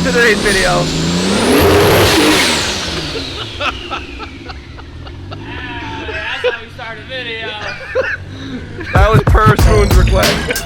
to today's video. That's how we start a video. That was per Spoon's request.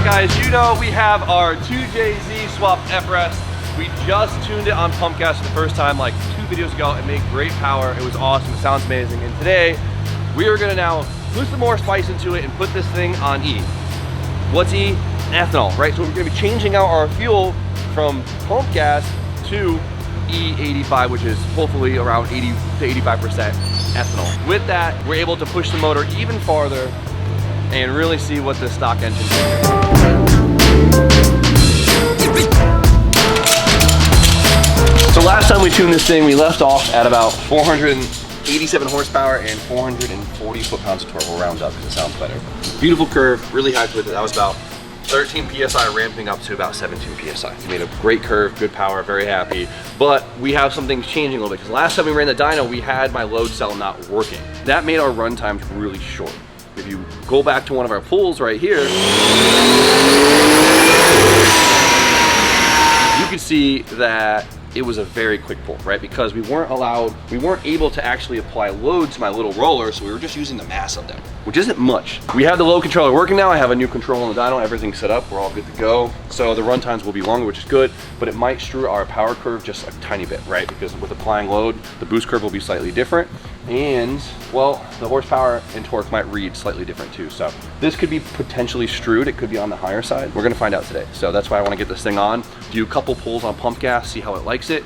Guys, you know we have our 2JZ swapped FRS. We just tuned it on pump gas for the first time like 2 videos ago and made great power. It was awesome, it sounds amazing. And today, we are gonna now put some more spice into it and put this thing on E. What's E? Ethanol, right? So we're gonna be changing out our fuel from pump gas to E85, which is hopefully around 80 to 85% ethanol. With that, we're able to push the motor even farther and really see what this stock engine can do. So last time we tuned this thing, we left off at about 487 horsepower and 440 foot-pounds of torque. We'll round up because it sounds better. Beautiful curve, really high with it. That was about 13 PSI ramping up to about 17 PSI. We made a great curve, good power, very happy. But we have something changing a little bit because last time we ran the dyno, we had my load cell not working. That made our run times really short. If you go back to one of our pulls right here, you can see that it was a very quick pull, right? Because we weren't able to actually apply load to my little roller, so we were just using the mass of them, which isn't much. We have the load controller working now. I have a new control on the dyno, everything's set up, we're all good to go. So the run times will be longer, which is good, but it might strew our power curve just a tiny bit, right? Because with applying load, the boost curve will be slightly different. And, well, the horsepower and torque might read slightly different too. So this could be potentially strewed. It could be on the higher side. We're gonna find out today. So that's why I wanna get this thing on, do a couple pulls on pump gas, see how it likes it,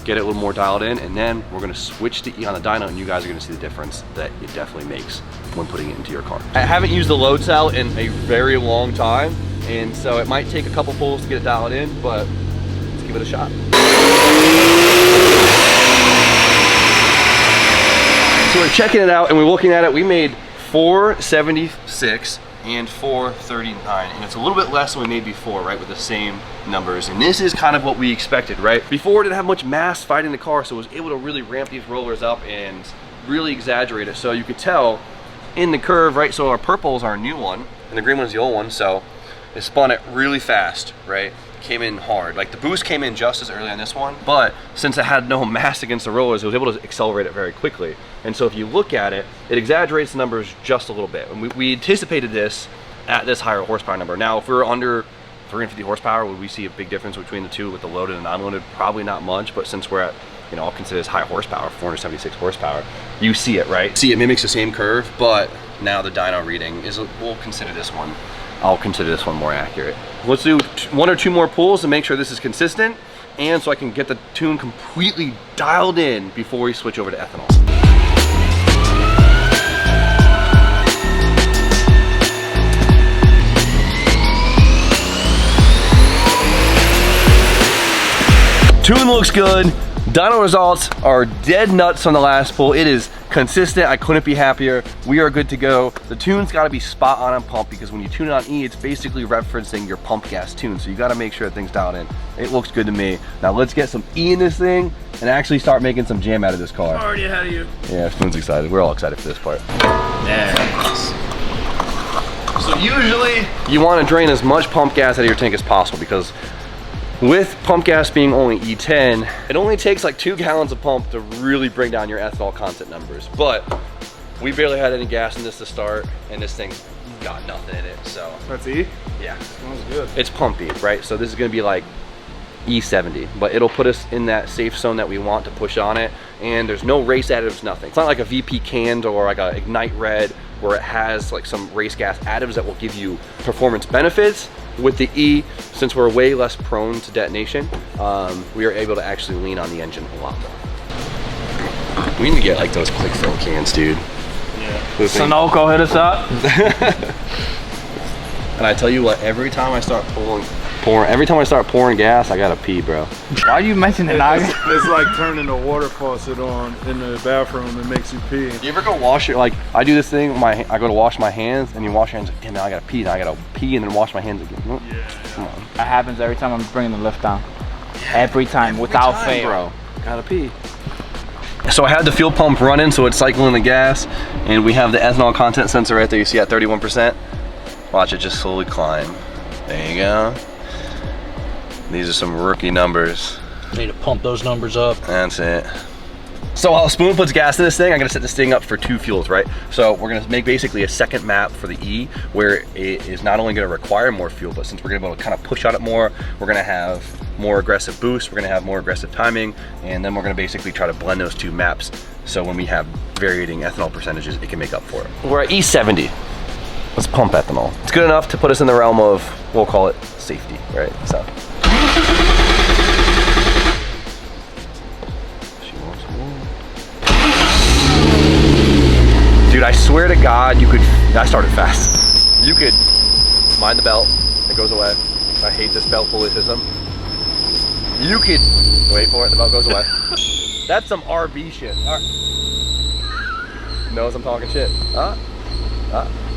get it a little more dialed in, and then we're gonna switch to E on the dyno, and you guys are gonna see the difference that it definitely makes when putting it into your car. I haven't used the load cell in a very long time, and so it might take a couple pulls to get it dialed in, but let's give it a shot. So we're checking it out and we're looking at it. We made 476 and 439, and it's a little bit less than we made before, right, with the same numbers. And this is kind of what we expected, right? Before it didn't have much mass fighting the car, so it was able to really ramp these rollers up and really exaggerate it. So you could tell in the curve, right? So our purple is our new one and the green one is the old one. So it spun it really fast, right? Came in hard. Like the boost came in just as early on this one, but since it had no mass against the rollers, it was able to accelerate it very quickly. And so if you look at it, it exaggerates the numbers just a little bit. And we anticipated this at this higher horsepower number. Now, if we're under 350 horsepower, would we see a big difference between the two with the loaded and non-loaded? Probably not much, but since we're at, you know, I'll consider this high horsepower, 476 horsepower, you see it, right? See, it mimics the same curve, but now the dyno reading is, we'll consider this one. I'll consider this one more accurate. Let's do 1 or 2 more pulls to make sure this is consistent, and so I can get the tune completely dialed in before we switch over to ethanol. Tune looks good. Dyno results are dead nuts on the last pull. It is consistent. I couldn't be happier. We are good to go. The tune's got to be spot on pump, because when you tune it on E, it's basically referencing your pump gas tune. So you got to make sure that thing's dialed in. It looks good to me. Now let's get some E in this thing and actually start making some jam out of this car. I'm already ahead of you. Yeah, Spoon's excited. We're all excited for this part. Yes. So usually you want to drain as much pump gas out of your tank as possible, because with pump gas being only E10, it only takes like 2 gallons of pump to really bring down your ethanol content numbers. But we barely had any gas in this to start, and this thing's got nothing in it, so. That's E? Yeah. Sounds good. It's pumpy, right? So this is gonna be like E70, but it'll put us in that safe zone that we want to push on it, and there's no race additives, nothing. It's not like a VP canned or like a Ignite Red where it has like some race gas additives that will give you performance benefits. With the E, since we're way less prone to detonation, we are able to actually lean on the engine a lot more. We need to get like those quick fill cans, dude. Yeah. Sunoco, hit us up. And I tell you what, every time I start pulling Pouring. Every time I start pouring gas, I gotta pee, bro. Why you mention it, Naga? It's like turning the water faucet on in the bathroom. It makes you pee. You ever go wash your, like, I do this thing, I go to wash my hands, and you wash your hands, like, damn, now I gotta pee, now I gotta pee, and then wash my hands again. Yeah. Come on. That happens every time I'm bringing the lift down. Every time, without fail. Bro, gotta pee. So I had the fuel pump running, so it's cycling the gas, and we have the ethanol content sensor right there, you see at 31%. Watch it just slowly climb. There you go. These are some rookie numbers. Need to pump those numbers up. That's it. So while Spoon puts gas in this thing, I'm gonna set this thing up for 2 fuels, right? So we're gonna make basically a second map for the E, where it is not only gonna require more fuel, but since we're gonna be able to kind of push on it more, we're gonna have more aggressive boost, we're gonna have more aggressive timing, and then we're gonna basically try to blend those 2 maps. So when we have varying ethanol percentages, it can make up for it. We're at E70. Let's pump ethanol. It's good enough to put us in the realm of, we'll call it safety, right? So. Dude, I swear to God, you could, I started fast. You could mind the belt, it goes away. I hate this belt bullism. You could, wait for it, the belt goes away. That's some RV shit. All right. Knows I'm talking shit. All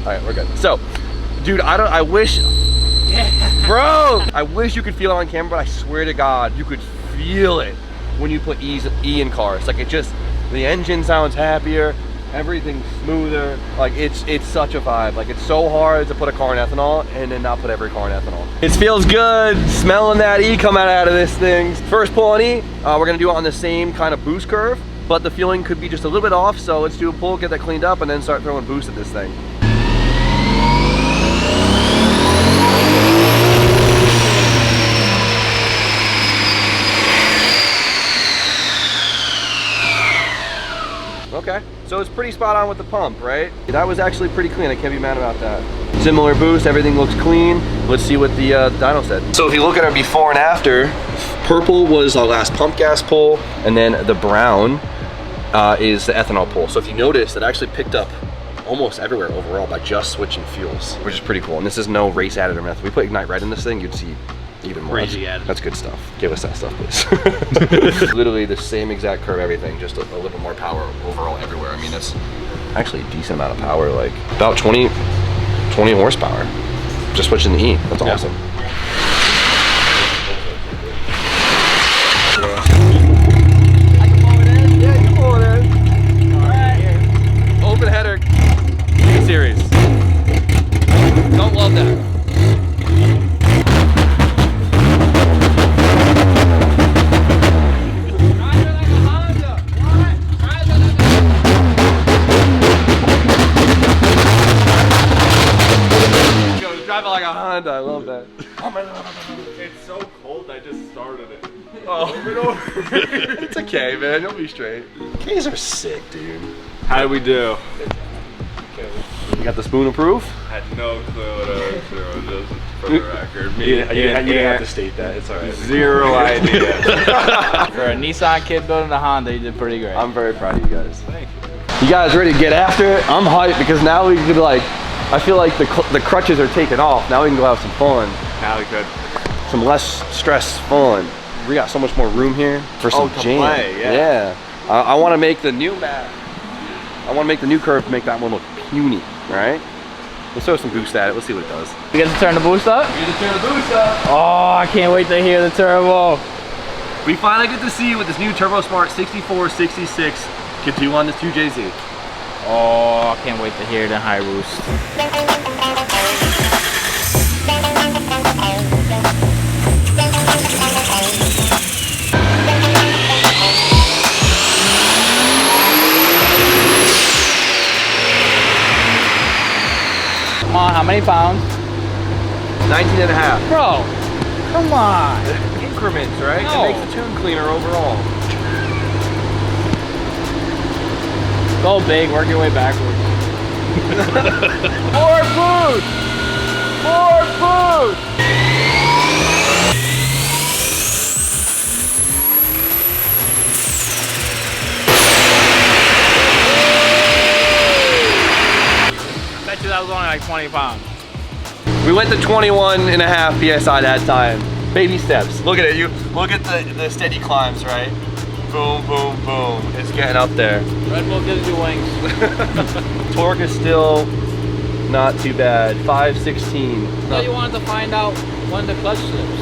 right, we're good. So, dude, I wish, bro, I wish you could feel it on camera, but I swear to God, you could feel it when you put E in cars. Like, it just, the engine sounds happier, everything's smoother. Like, it's such a vibe. Like, it's so hard to put a car in ethanol and then not put every car in ethanol. It feels good smelling that E come out of this thing. First pull on E, we're gonna do it on the same kind of boost curve, but the feeling could be just a little bit off, so let's do a pull, get that cleaned up, and then start throwing boost at this thing. Okay, so it's pretty spot on with the pump, right? That was actually pretty clean, I can't be mad about that. Similar boost, everything looks clean. Let's see what the dyno said. So if you look at our before and after, purple was our last pump gas pull, and then the brown is the ethanol pull. So if you notice, it actually picked up almost everywhere overall by just switching fuels, which is pretty cool. And this is no race additive method. We put Ignite right in this thing, you'd see even more. Crazy additive. That's good stuff. Give us that stuff, please. Literally the same exact curve, everything, just a little bit more power overall everywhere. I mean, that's actually a decent amount of power, like about 20 horsepower. Just switching the E, that's awesome. I can pull it in? Yeah, you can pull it in. All right. Open header, series. Don't love that. Like a Honda, I love that. It's so cold, I just started it. Oh, it's okay, man. You'll be straight. K's are sick, dude. How did we do? You got the Spoon approved? Had no clue what I was doing, just for the record. You didn't have to state that. It's all right. Zero idea. For a Nissan kid building a Honda, you did pretty great. I'm very proud of you guys. Thank you. You guys ready to get after it? I'm hyped because now we can like, I feel like the crutches are taken off. Now we can go have some fun. Now we could. Some less stress fun. We got so much more room here for some jam. Play, yeah. I want to make the new map. I want to make the new curve, make that one look puny, right? Let's throw some boost at it. Let's see what it does. You get to turn the boost up? We get to turn the boost up. Oh, I can't wait to hear the turbo. We finally get to see what this new Turbo Smart 6466 can do on this 2JZ. Oh, I can't wait to hear the high boost. Come on, how many pounds? 19 and a half. Bro, come on. Increments, right? No. It makes the tune cleaner overall. Go big, work your way backwards. More boost! More boost! I bet you that was only like 20 pounds. We went to 21.5 PSI that time. Baby steps. Look at it. You look at the steady climbs, right? Boom, boom, boom. It's getting up there. Red Bull gives you wings. Torque is still not too bad. 516. So you wanted to find out when the clutch slips.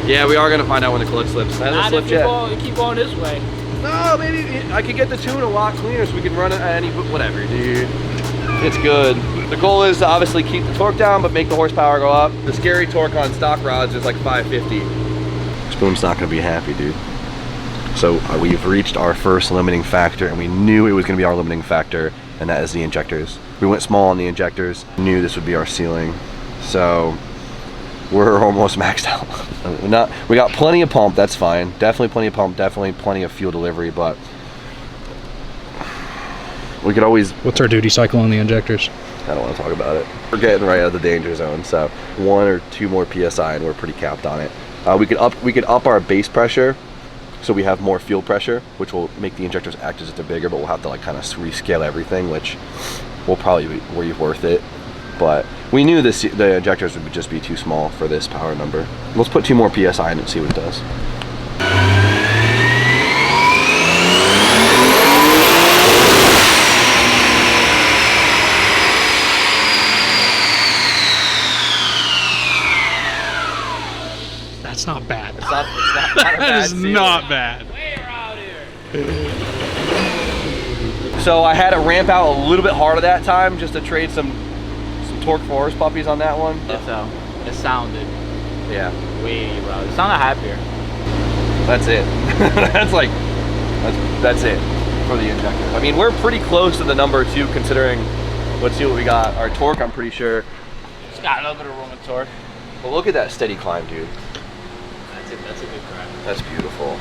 Yeah, we are gonna find out when the clutch slips. It hasn't Not slipped if you yet. keep going this way. No, maybe I could get the tune a lot cleaner so we can run it at any, whatever, dude. It's good. The goal is to obviously keep the torque down, but make the horsepower go up. The scary torque on stock rods is like 550. Spoon's not gonna be happy, dude. So we've reached our first limiting factor, and we knew it was gonna be our limiting factor, and that is the injectors. We went small on the injectors, knew this would be our ceiling. So we're almost maxed out. We got plenty of pump, that's fine. Definitely plenty of pump, definitely plenty of fuel delivery, but we could always... What's our duty cycle on the injectors? I don't want to talk about it. We're getting right out of the danger zone, so 1 or 2 more PSI and we're pretty capped on it. We could up our base pressure, so we have more fuel pressure, which will make the injectors act as if they're bigger, but we'll have to like kind of rescale everything, which will probably be worth it. But we knew the injectors would just be too small for this power number. Let's put 2 more PSI in and see what it does. That's not bad. It's not a That bad is ceiling. not bad. Way out here. So I had to ramp out a little bit harder that time just to trade some torque for horse puppies on that one. So it sounded Yeah, way loud. It sounded happier. that's it. that's it for the injectors. I mean, we're pretty close to the number 2 considering. Let's see what we got. Our torque, I'm pretty sure. It's got a little bit of room of torque. But look at that steady climb, dude. That's a good crack. That's beautiful.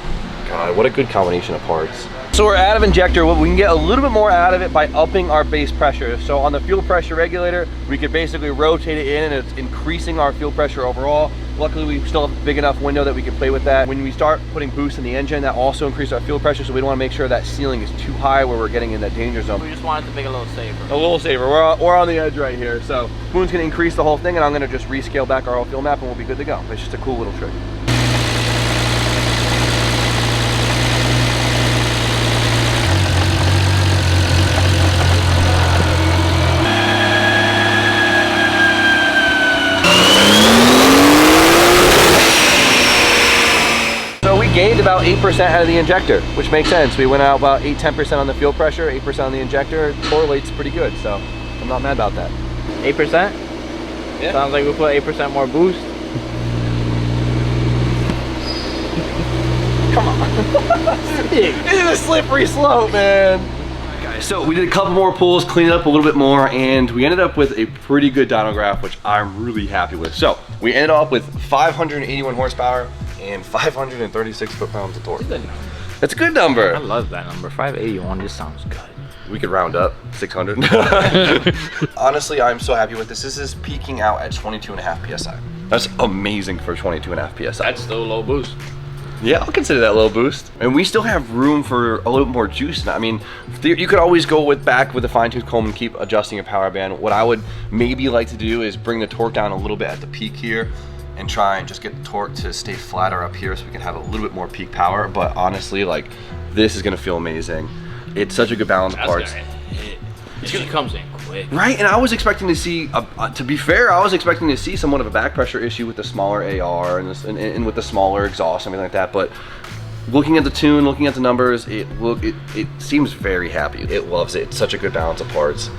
God, what a good combination of parts. So we're out of injector. We can get a little bit more out of it by upping our base pressure. So on the fuel pressure regulator, we could basically rotate it in and it's increasing our fuel pressure overall. Luckily, we still have a big enough window that we can play with that. When we start putting boost in the engine, that also increases our fuel pressure, so we don't want to make sure that ceiling is too high where we're getting in that danger zone. We just wanted to make it a little safer. A little safer. We're on the edge right here. So Spoon's going to increase the whole thing, and I'm going to just rescale back our fuel map, and we'll be good to go. It's just a cool little trick. Gained about 8% out of the injector, which makes sense. We went out about 8-10% on the fuel pressure, 8% on the injector. It correlates pretty good, so I'm not mad about that. 8%? Yeah. Sounds like we put 8% more boost. Come on. It's a slippery slope, man. Guys, so we did a couple more pulls, cleaned it up a little bit more, and we ended up with a pretty good dyno graph, which I'm really happy with. So we ended up with 581 horsepower and 536 foot-pounds of torque. That's a good number. I love that number. 581 just sounds good. We could round up 600. Honestly, I'm so happy with this. This is peaking out at 22.5 PSI. That's amazing for 22.5 PSI. That's still low boost. Yeah, I'll consider that low boost. And we still have room for a little more juice now. I mean, you could always go back with a fine-tooth comb and keep adjusting your power band. What I would maybe like to do is bring the torque down a little bit at the peak here and try and just get the torque to stay flatter up here so we can have a little bit more peak power. But honestly, like, this is gonna feel amazing. It's such a good balance of parts. It comes in quick. Right, and I was expecting to see, to be fair, I was expecting to see somewhat of a back pressure issue with the smaller AR and with the smaller exhaust, something like that. But looking at the tune, looking at the numbers, it seems very happy. It loves it. It's such a good balance of parts.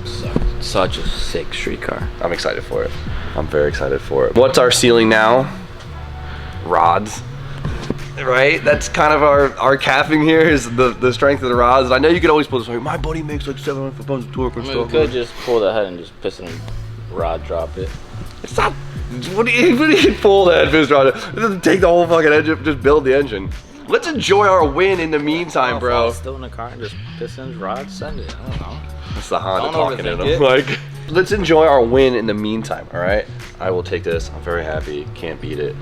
Such a sick street car. I'm excited for it. I'm very excited for it. What's our ceiling now? Rods. Right? That's kind of our capping here is the strength of the rods. And I know you could always pull this like, my buddy makes like 700 foot-pounds of torque and I mean, stuff. we could just pull the head and just piston and rod drop it. It's not. What do you pull that piston rod? It doesn't take the whole fucking engine. Just build the engine. Let's enjoy our win in the meantime, bro. Still in the car and just pistons, rods, send it. I don't know. It's the Honda Don't talking to overthink them. Like, let's enjoy our win in the meantime. All right. I will take this. I'm very happy. Can't beat it.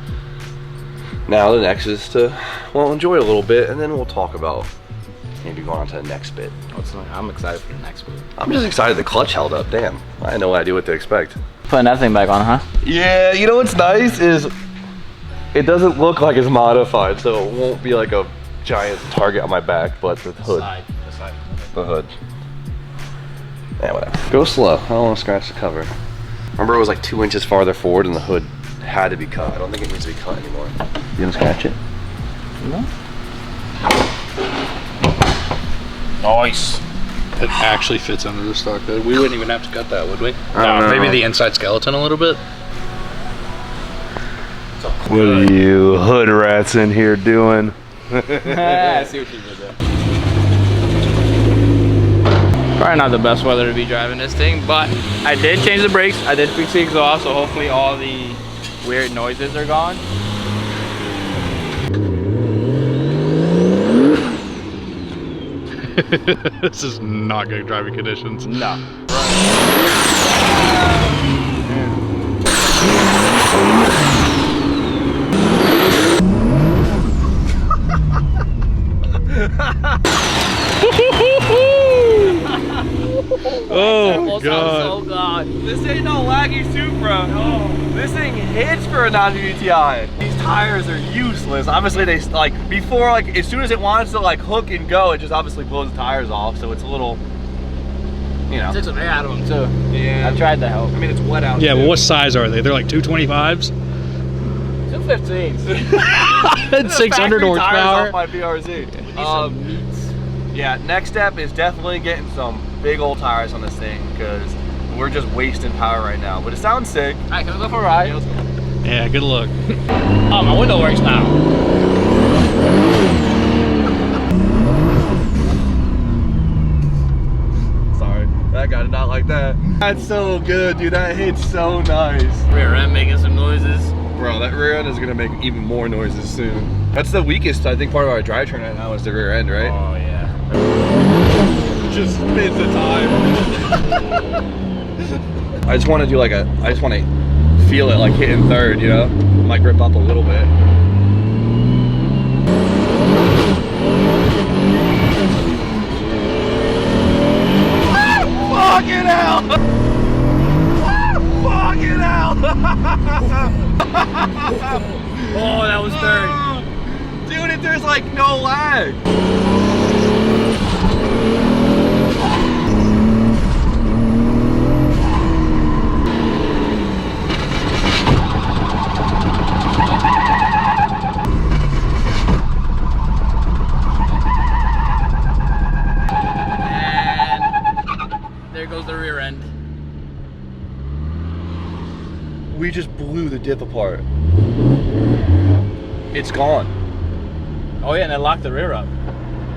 Now the next is to, well, enjoy a little bit, and then we'll talk about maybe going on to the next bit. I'm excited for the next bit. I'm just excited the clutch held up. Damn, I had no idea what to expect. Putting that thing back on, huh? Yeah, you know what's nice is it doesn't look like it's modified, so it won't be like a giant target on my back, but the hood. The hood. Yeah, whatever. Go slow. I don't want to scratch the cover. Remember, it was like 2 inches farther forward and the hood had to be cut. I don't think it needs to be cut anymore. You gonna scratch it? No. Nice. It actually fits under the stock bed. We wouldn't even have to cut that, would we? I don't know. Maybe the inside skeleton a little bit. What are you hood rats in here doing? I see what you did there. Probably not the best weather to be driving this thing, but I did change the brakes. I did fix the exhaust, so hopefully all the weird noises are gone. This is not good driving conditions. No. Oh god. So god. This ain't no laggy Supra. No. This thing hits for a non-GTI. These tires are useless. Obviously, they like before, like as soon as it wants to like hook and go, it just obviously blows the tires off. So it's a little, you know. Took some air out of them too. Yeah. I tried to help. I mean, it's wet out. Yeah, too. well, what size are they? They're like 225s? 215s. And 600 Factory tires horsepower. off my BRZ. Some meats. Yeah, next step is definitely getting some big old tires on this thing because we're just wasting power right now. But it sounds sick. Alright, can we go for a ride? Yeah, let's go. Yeah, good luck. Oh, my window works now. Sorry, that guy did not like that. That's so good, dude. That hits so nice. Rear end making some noises. Bro, that rear end is gonna make even more noises soon. That's the weakest, I think, part of our drivetrain right now is the rear end, right? Oh yeah. Just spins the time. I just want to do like I just want to feel it like hitting third, you know? Might grip up a little bit. Fucking hell! Fucking hell! Oh, that was third. Dude, there's like no lag. There goes the rear end. We just blew the diff apart. It's gone. Oh yeah, and it locked the rear up.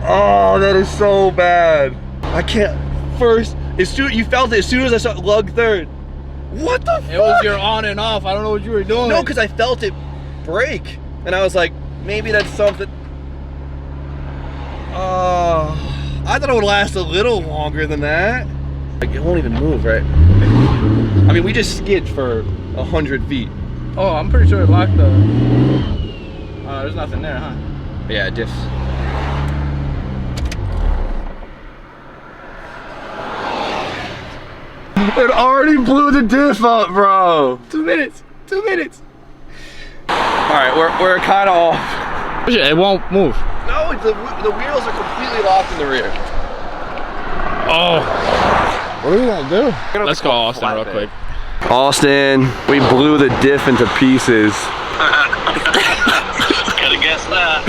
Oh, that is so bad. I can't. First, as soon you felt it as soon as I saw lug third. What the fuck? It was your on and off. I don't know what you were doing. No, because I felt it break, and I was like, maybe that's something. Oh, I thought it would last a little longer than that. Like it won't even move, right? I mean, we just skid for 100 feet. Oh, I'm pretty sure it locked the. There's nothing there, huh? Yeah, diff. It already blew the diff up, bro. 2 minutes. 2 minutes. All right, we're kind of off. It won't move. No, the wheels are completely locked in the rear. Oh. What are we gonna do? Let's call Austin real quick. Austin, we blew the diff into pieces. Gotta guess that.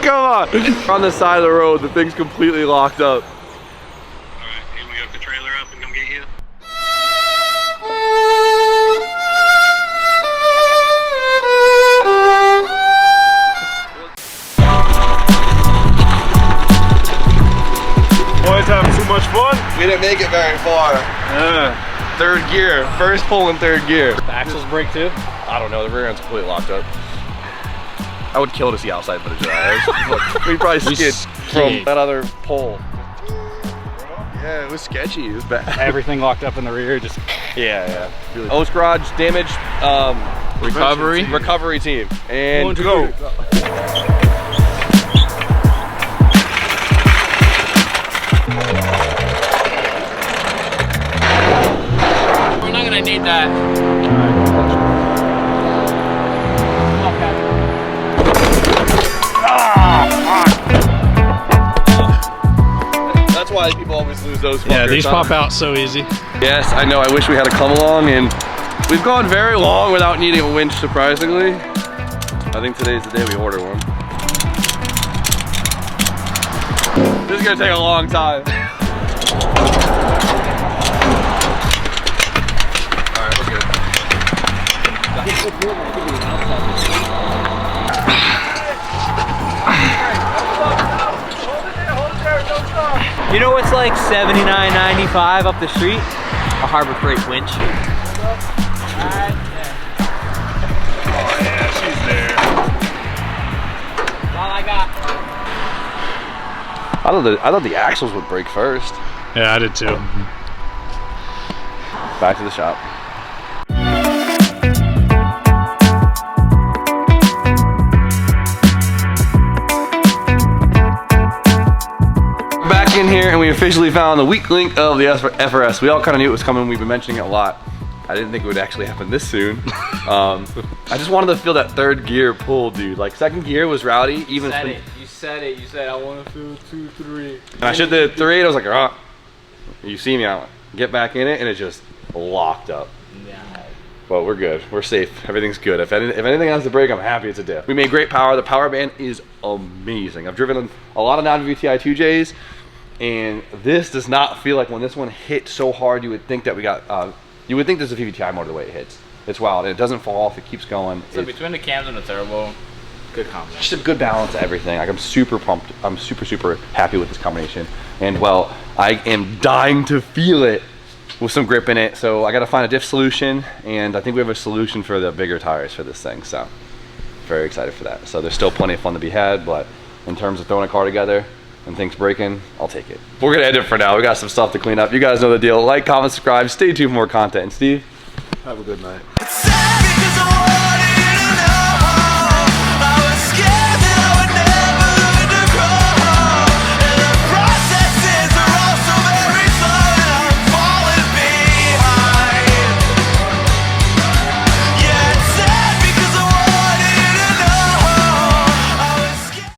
Come on. We're on the side of the road, the thing's completely locked up. Alright, can we hook the trailer up and come get you? Boys having too much fun? We didn't make it very far. Third gear, first pull in third gear. The axles brake too? I don't know, the rear end's completely locked up. I would kill to see outside footage of that. We probably skid from that other pole. Yeah, it was sketchy, it was bad. Everything locked up in the rear, just Yeah. Really. O's Garage damage recovery team. And go. We're not gonna need appreciate that. That's why people always lose those. Yeah, these fuckers, huh? pop out so easy. Yes, I know. I wish we had a come along, and we've gone very long without needing a winch, surprisingly. I think today's the day we order one. This is gonna take a long time. All right, we're good. You know what's like $79.95 up the street? A Harbor Freight winch. Oh yeah, she's there. That's all I got. I thought the axles would break first. Yeah, I did too. Back to the shop. Back in here, and we officially found the weak link of the FRS. We all kind of knew it was coming. We've been mentioning it a lot. I didn't think it would actually happen this soon. I just wanted to feel that third gear pull, dude. Like second gear was rowdy. Even You said I want to feel 2, 3. and I should did 3, and I was like, ah. You see me out. Get back in it, and it just locked up. Yeah. But we're good. We're safe. Everything's good. If anything has to break, I'm happy it's a diff. We made great power. The power band is amazing. I've driven a lot of non-VTI 2Js, and this does not feel like when this one hit so hard, you would think that we got, you would think there's a VTI motor the way it hits. It's wild, and it doesn't fall off. It keeps going. So between the cams and the turbo, good combination. Just a good balance of everything. Like I'm super pumped. I'm super happy with this combination. And well, I am dying to feel it with some grip in it. So I got to find a diff solution, and I think we have a solution for the bigger tires for this thing. So very excited for that. So there's still plenty of fun to be had, but in terms of throwing a car together and things breaking, I'll take it. We're gonna end it for now. We got some stuff to clean up. You guys know the deal. Like, comment, subscribe. Stay tuned for more content. And Steve, Have a good night. It's sad because I